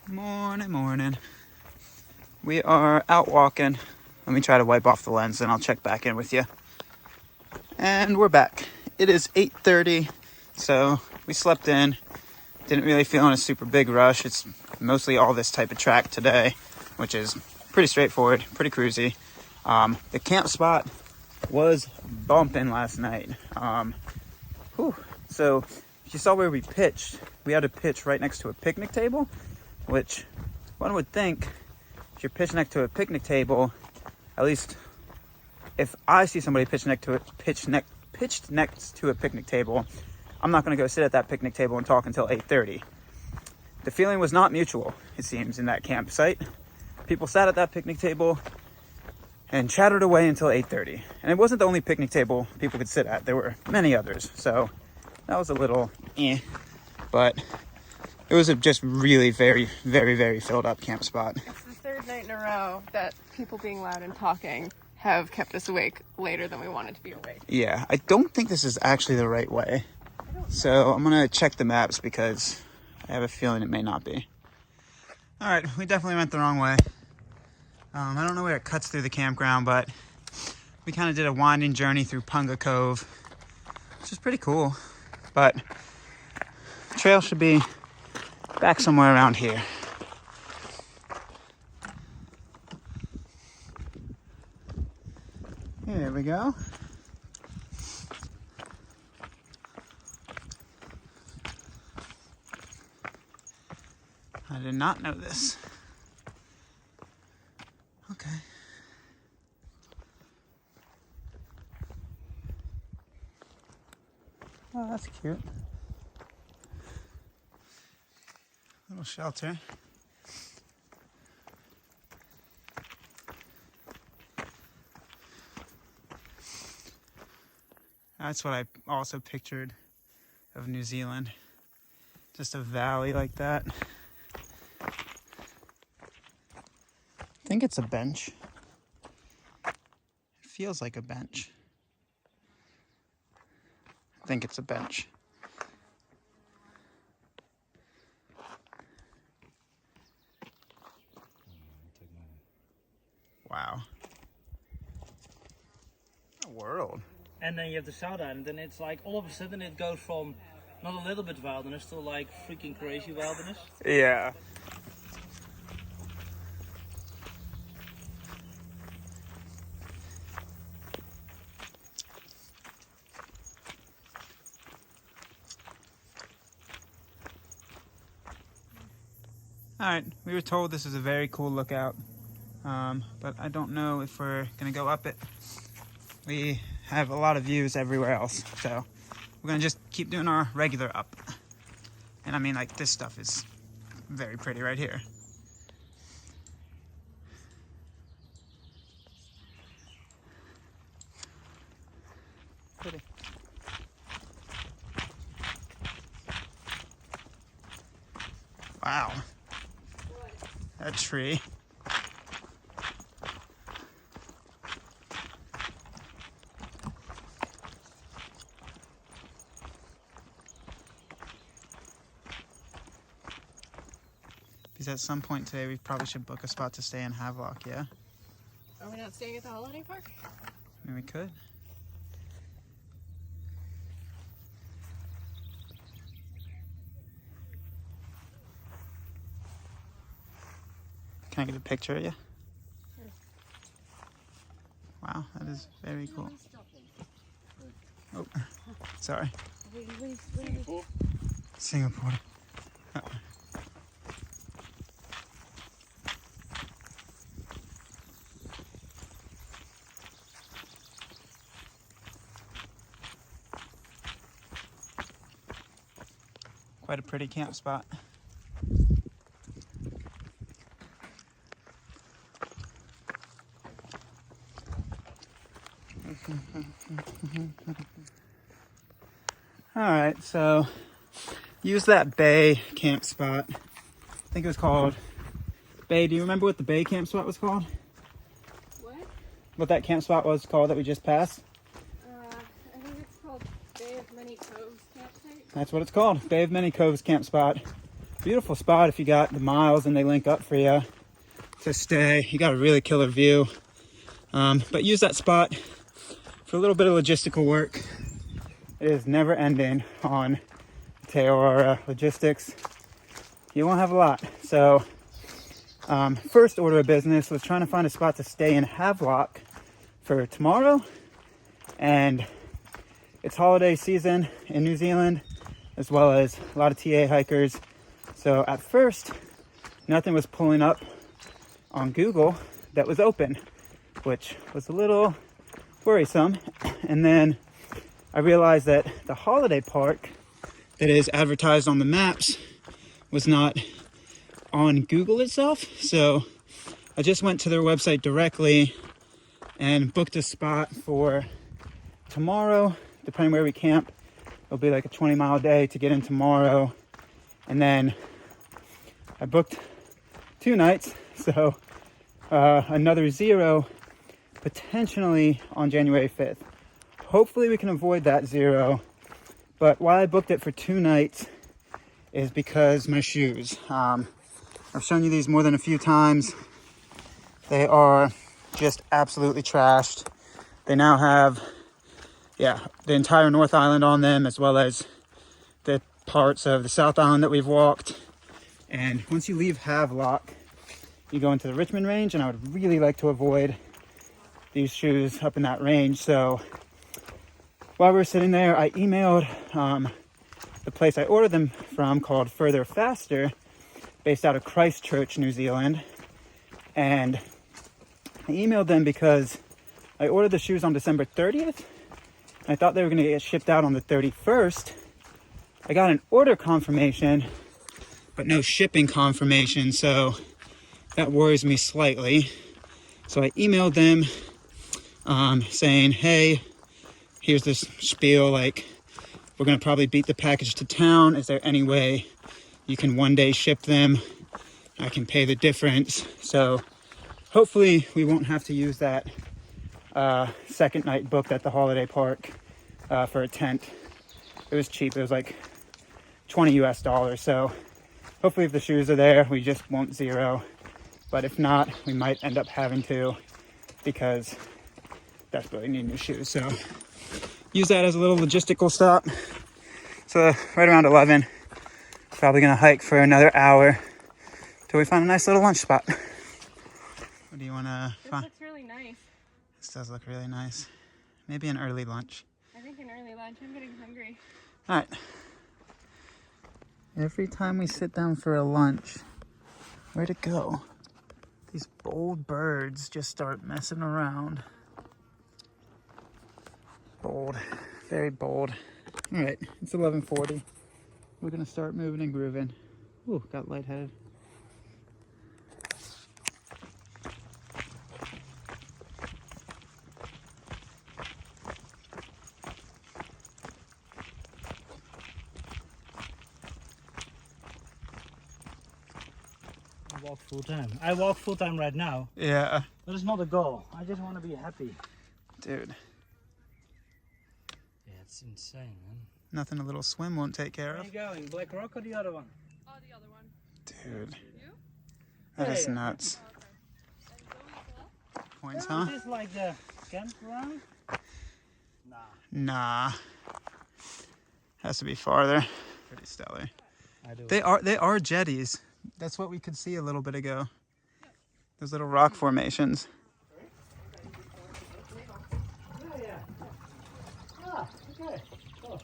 Morning, morning. We are out walking. Let me try to wipe off the lens and I'll check back in with you. And we're back. It is 8:30, so we slept in. Didn't really feel in a super big rush. It's mostly all this type of track today, which is pretty straightforward, pretty cruisy. The camp spot was bumping last night. So if you saw where we pitched, we had to pitch right next to a picnic table, which one would think if you're pitched next to a picnic table, at least if I see somebody pitched next to a picnic table, I'm not going to go sit at that picnic table and talk until 8:30. The feeling was not mutual, it seems, in that campsite. People sat at that picnic table and chattered away until 8:30. And it wasn't the only picnic table people could sit at. There were many others. So that was a little but it was a just really very, very, very filled up camp spot. It's the third night in a row that people being loud and talking have kept us awake later than we wanted to be awake. Yeah, I don't think this is actually the right way. So I'm going to check the maps because I have a feeling it may not be. All right, we definitely went the wrong way. I don't know where it cuts through the campground, but we kind of did a winding journey through Punga Cove, which is pretty cool. But the trail should be back somewhere around here. Here we go. I did not know this. Okay. Oh, that's cute. Little shelter. That's what I also pictured of New Zealand. Just a valley like that. I think it's a bench. It feels like a bench. I think it's a bench. Wow. What a world. And then you have the South Island, and it's like all of a sudden it goes from not a little bit wilderness to like freaking crazy wilderness. Yeah. Alright, we were told this is a very cool lookout, but I don't know if we're gonna go up it. We have a lot of views everywhere else, so we're gonna just keep doing our regular up. And I mean, like, this stuff is very pretty right here. Pretty. Wow. That tree. Because at some point today we probably should book a spot to stay in Havelock, yeah? Are we not staying at the holiday park? I mean, we could. Can I get a picture of you? Sure. Wow, that is very cool. Oh, sorry. Singapore? Singapore. Quite a pretty camp spot. Alright, so use that Bay camp spot. I think it was called Bay. Do you remember what the Bay camp spot was called? What? What that camp spot was called that we just passed? I think it's called Bay of Many Coves campsite. That's what it's called. Bay of Many Coves camp spot. beautiful spot if you got the miles and they link up for you to stay. You got a really killer view. But use that spot for a little bit of logistical work. It is never ending on Araroa logistics. You won't have a lot. So first order of business was trying to find a spot to stay in Havelock for tomorrow. And it's holiday season in New Zealand, as well as a lot of TA hikers. So at first, nothing was pulling up on Google that was open, which was a little worrisome. And then I realized that the holiday park that is advertised on the maps was not on Google itself. So I just went to their website directly and booked a spot for tomorrow. Depending where we camp, it'll be like a 20-mile day to get in tomorrow. And then I booked 2 nights, so another 0 potentially on January 5th. Hopefully we can avoid that 0. But why I booked it for 2 nights is because my shoes. I've shown you these more than a few times. They are just absolutely trashed. They now have, the entire North Island on them, as well as the parts of the South Island that we've walked. And once you leave Havelock, you go into the Richmond range, and I would really like to avoid these shoes up in that range. So while we were sitting there, I emailed the place I ordered them from, called Further Faster, based out of Christchurch, New Zealand. And I emailed them because I ordered the shoes on December 30th. I thought they were going to get shipped out on the 31st. I got an order confirmation, but no shipping confirmation, so that worries me slightly. So I emailed them saying, hey, here's this spiel, like, we're going to probably beat the package to town. Is there any way you can one day ship them? I can pay the difference. So hopefully we won't have to use that second night booked at the holiday park for a tent. It was cheap. It was like $20 US. So hopefully if the shoes are there, we just won't 0. But if not, we might end up having to, because desperately need new shoes. So use that as a little logistical stop. So right around 11, probably gonna hike for another hour till we find a nice little lunch spot. What do you wanna find? This looks really nice. This does look really nice. Maybe an early lunch. I think an early lunch. I'm getting hungry. All right. Every time we sit down for a lunch, where'd it go? These bold birds just start messing around. Bold, very bold. All right, it's 11:40. We're gonna start moving and grooving. Ooh, got lightheaded. I walk full time right now. Yeah. But it's not a goal. I just want to be happy. Dude. Yeah, it's insane, man. Nothing a little swim won't take care Where are of. you going? Black Rock or the other one? Oh, the other one. Dude. You? That is Yeah. nuts. Oh, okay. And Zoe as well? Points, Yeah, huh? Is this like the campground? Nah. Nah. Has to be farther. Pretty stellar. I do. They are jetties. That's what we could see a little bit ago. Those little rock formations. Yeah. Ah, okay. Cool.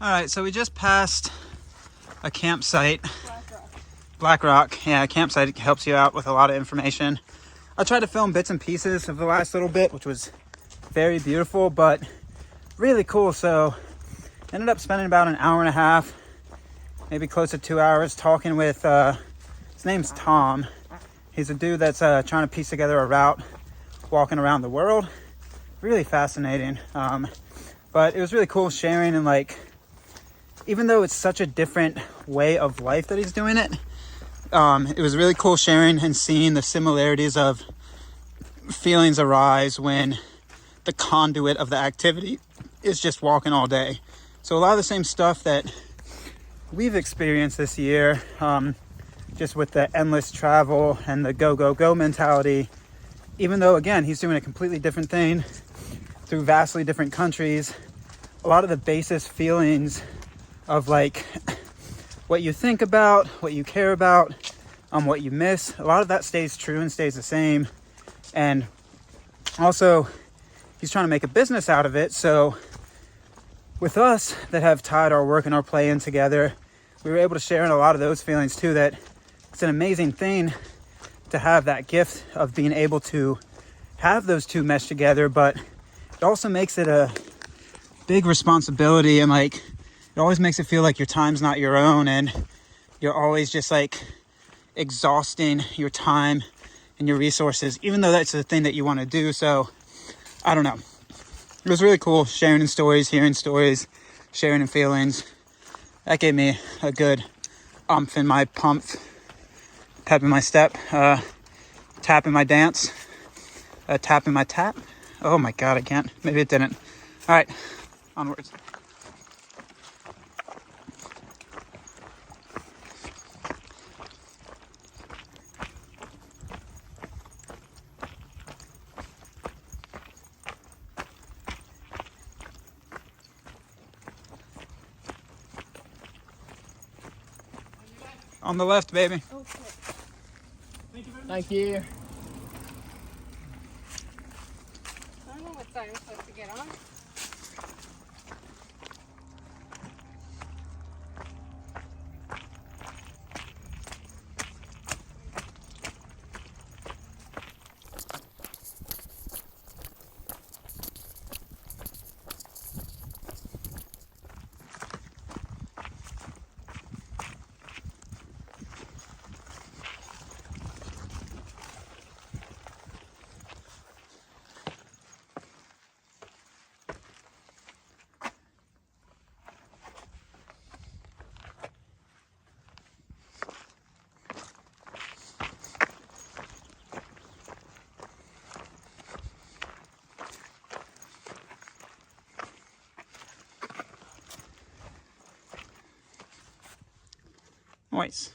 All right, so we just passed a campsite. Black Rock. Black Rock. Yeah, a campsite helps you out with a lot of information. I tried to film bits and pieces of the last little bit, which was very beautiful, but really cool. So ended up spending about an hour and a half, maybe close to 2 hours, talking with, his name's Tom. He's a dude that's trying to piece together a route walking around the world. Really fascinating. But it was really cool sharing, and like, even though it's such a different way of life that he's doing it, it was really cool sharing and seeing the similarities of feelings arise when the conduit of the activity is just walking all day. So a lot of the same stuff that we've experienced this year, just with the endless travel and the go, go, go mentality, even though, again, he's doing a completely different thing through vastly different countries, a lot of the basis feelings of like what you think about, what you care about, what you miss, a lot of that stays true and stays the same. And also, he's trying to make a business out of it. So with us that have tied our work and our play in together, we were able to share in a lot of those feelings too, that it's an amazing thing to have that gift of being able to have those two mesh together, but it also makes it a big responsibility, and like it always makes it feel like your time's not your own, and you're always just like exhausting your time and your resources, even though that's the thing that you want to do. So I don't know, it was really cool sharing in stories, hearing stories, sharing in feelings. That gave me a good umph in my pump, pep in my step, tap in my dance, tap in my tap. Oh my god, I can't. Maybe it didn't. All right, onwards. On the left, baby. Oh, shit. Thank you. I don't know what side I'm supposed to get on. Nice.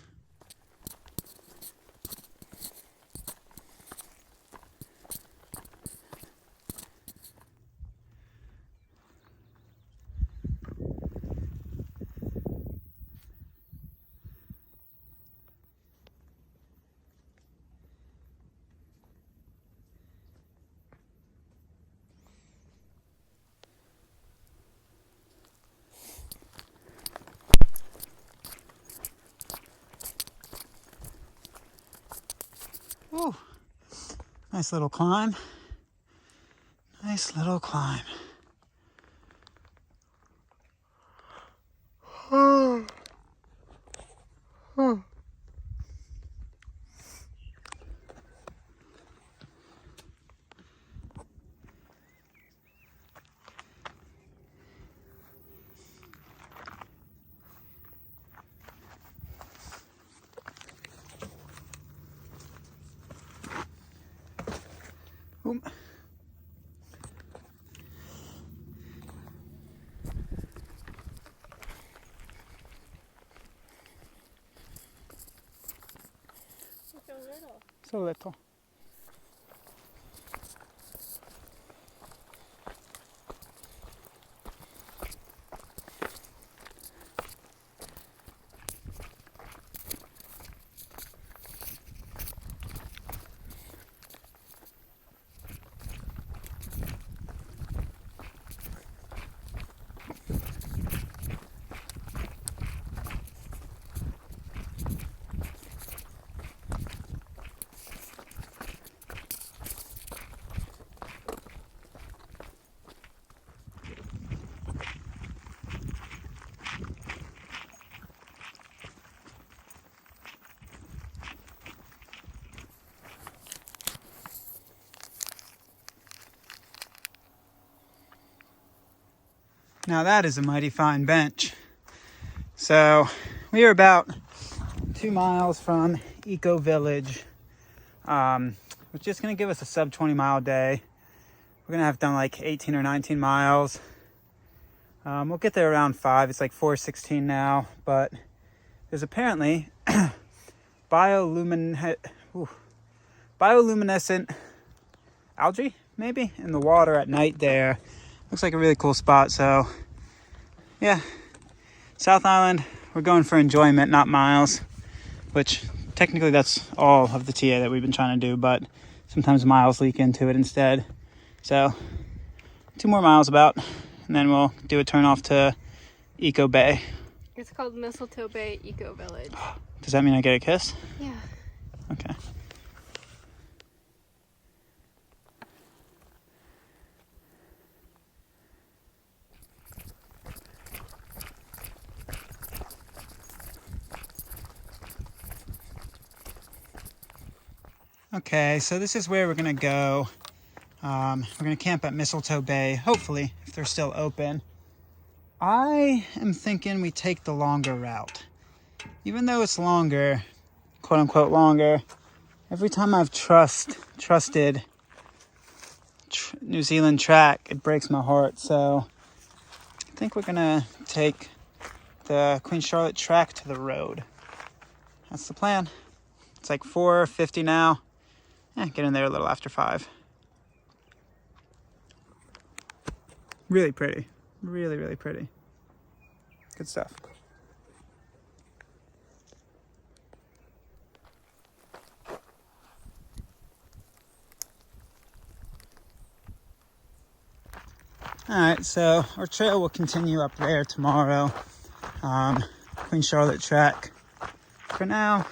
Ooh, nice little climb. Nice little climb. Ooh. So little. So little. Now that is a mighty fine bench. So we are about 2 miles from Eco Village. which is going to give us a sub 20 mile day. We're going to have done like 18 or 19 miles. We'll get there around 5. It's like 4:16 now, but there's apparently bioluminescent algae, maybe, in the water at night there. Looks like a really cool spot. So yeah, South Island, we're going for enjoyment, not miles, which technically that's all of the TA that we've been trying to do, but sometimes miles leak into it instead. So 2 more miles about, and then we'll do a turn off to Eco Bay. It's called Mistletoe Bay Eco Village. Does that mean I get a kiss? Yeah. Okay. Okay, so this is where we're gonna go. We're gonna camp at Mistletoe Bay, hopefully, if they're still open. I am thinking we take the longer route. Even though it's longer, quote unquote longer, every time I've trusted New Zealand track, it breaks my heart. So I think we're gonna take the Queen Charlotte track to the road. That's the plan. It's like 4:50 now. Get in there a little after 5. Really pretty. Really, really pretty. Good stuff. Alright, so our trail will continue up there tomorrow. Queen Charlotte track. For now,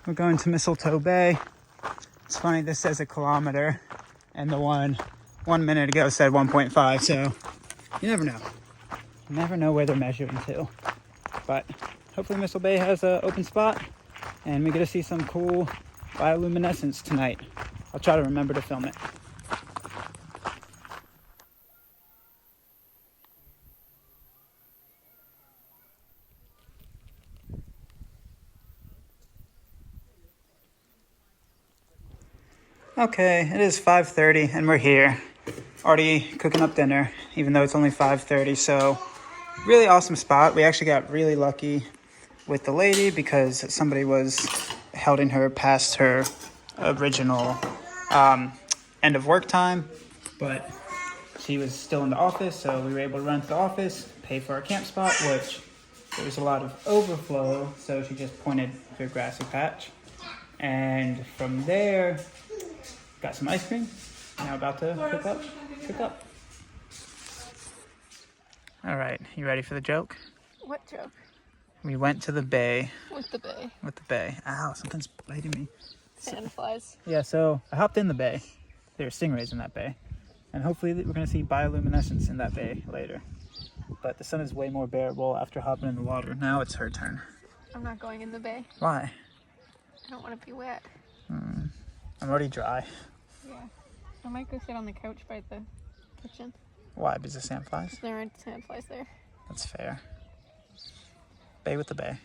we're going to Mistletoe Bay. It's funny, this says 1 kilometer, and the one minute ago said 1.5, so you never know. You never know where they're measuring to. But hopefully Mistletoe Bay has an open spot, and we get to see some cool bioluminescence tonight. I'll try to remember to film it. Okay, it is 5:30 and we're here. Already cooking up dinner, even though it's only 5:30. So really awesome spot. We actually got really lucky with the lady because somebody was holding her past her original end of work time, but she was still in the office, so we were able to run to the office, pay for our camp spot, which there was a lot of overflow, so she just pointed to a grassy patch. And from there, got some ice cream. Now about to cook up. All right, you ready for the joke? What joke? We went to the bay. With the bay. With the bay. Ow, something's biting me. Sandflies. Yeah, so I hopped in the bay. There are stingrays in that bay. And hopefully we're going to see bioluminescence in that bay later. But the sun is way more bearable after hopping in the water. Now it's her turn. I'm not going in the bay. Why? I don't want to be wet. I'm already dry. Yeah. I might go sit on the couch by the kitchen. Why? Because of sandflies? There aren't sandflies there. That's fair. Bay with the bay.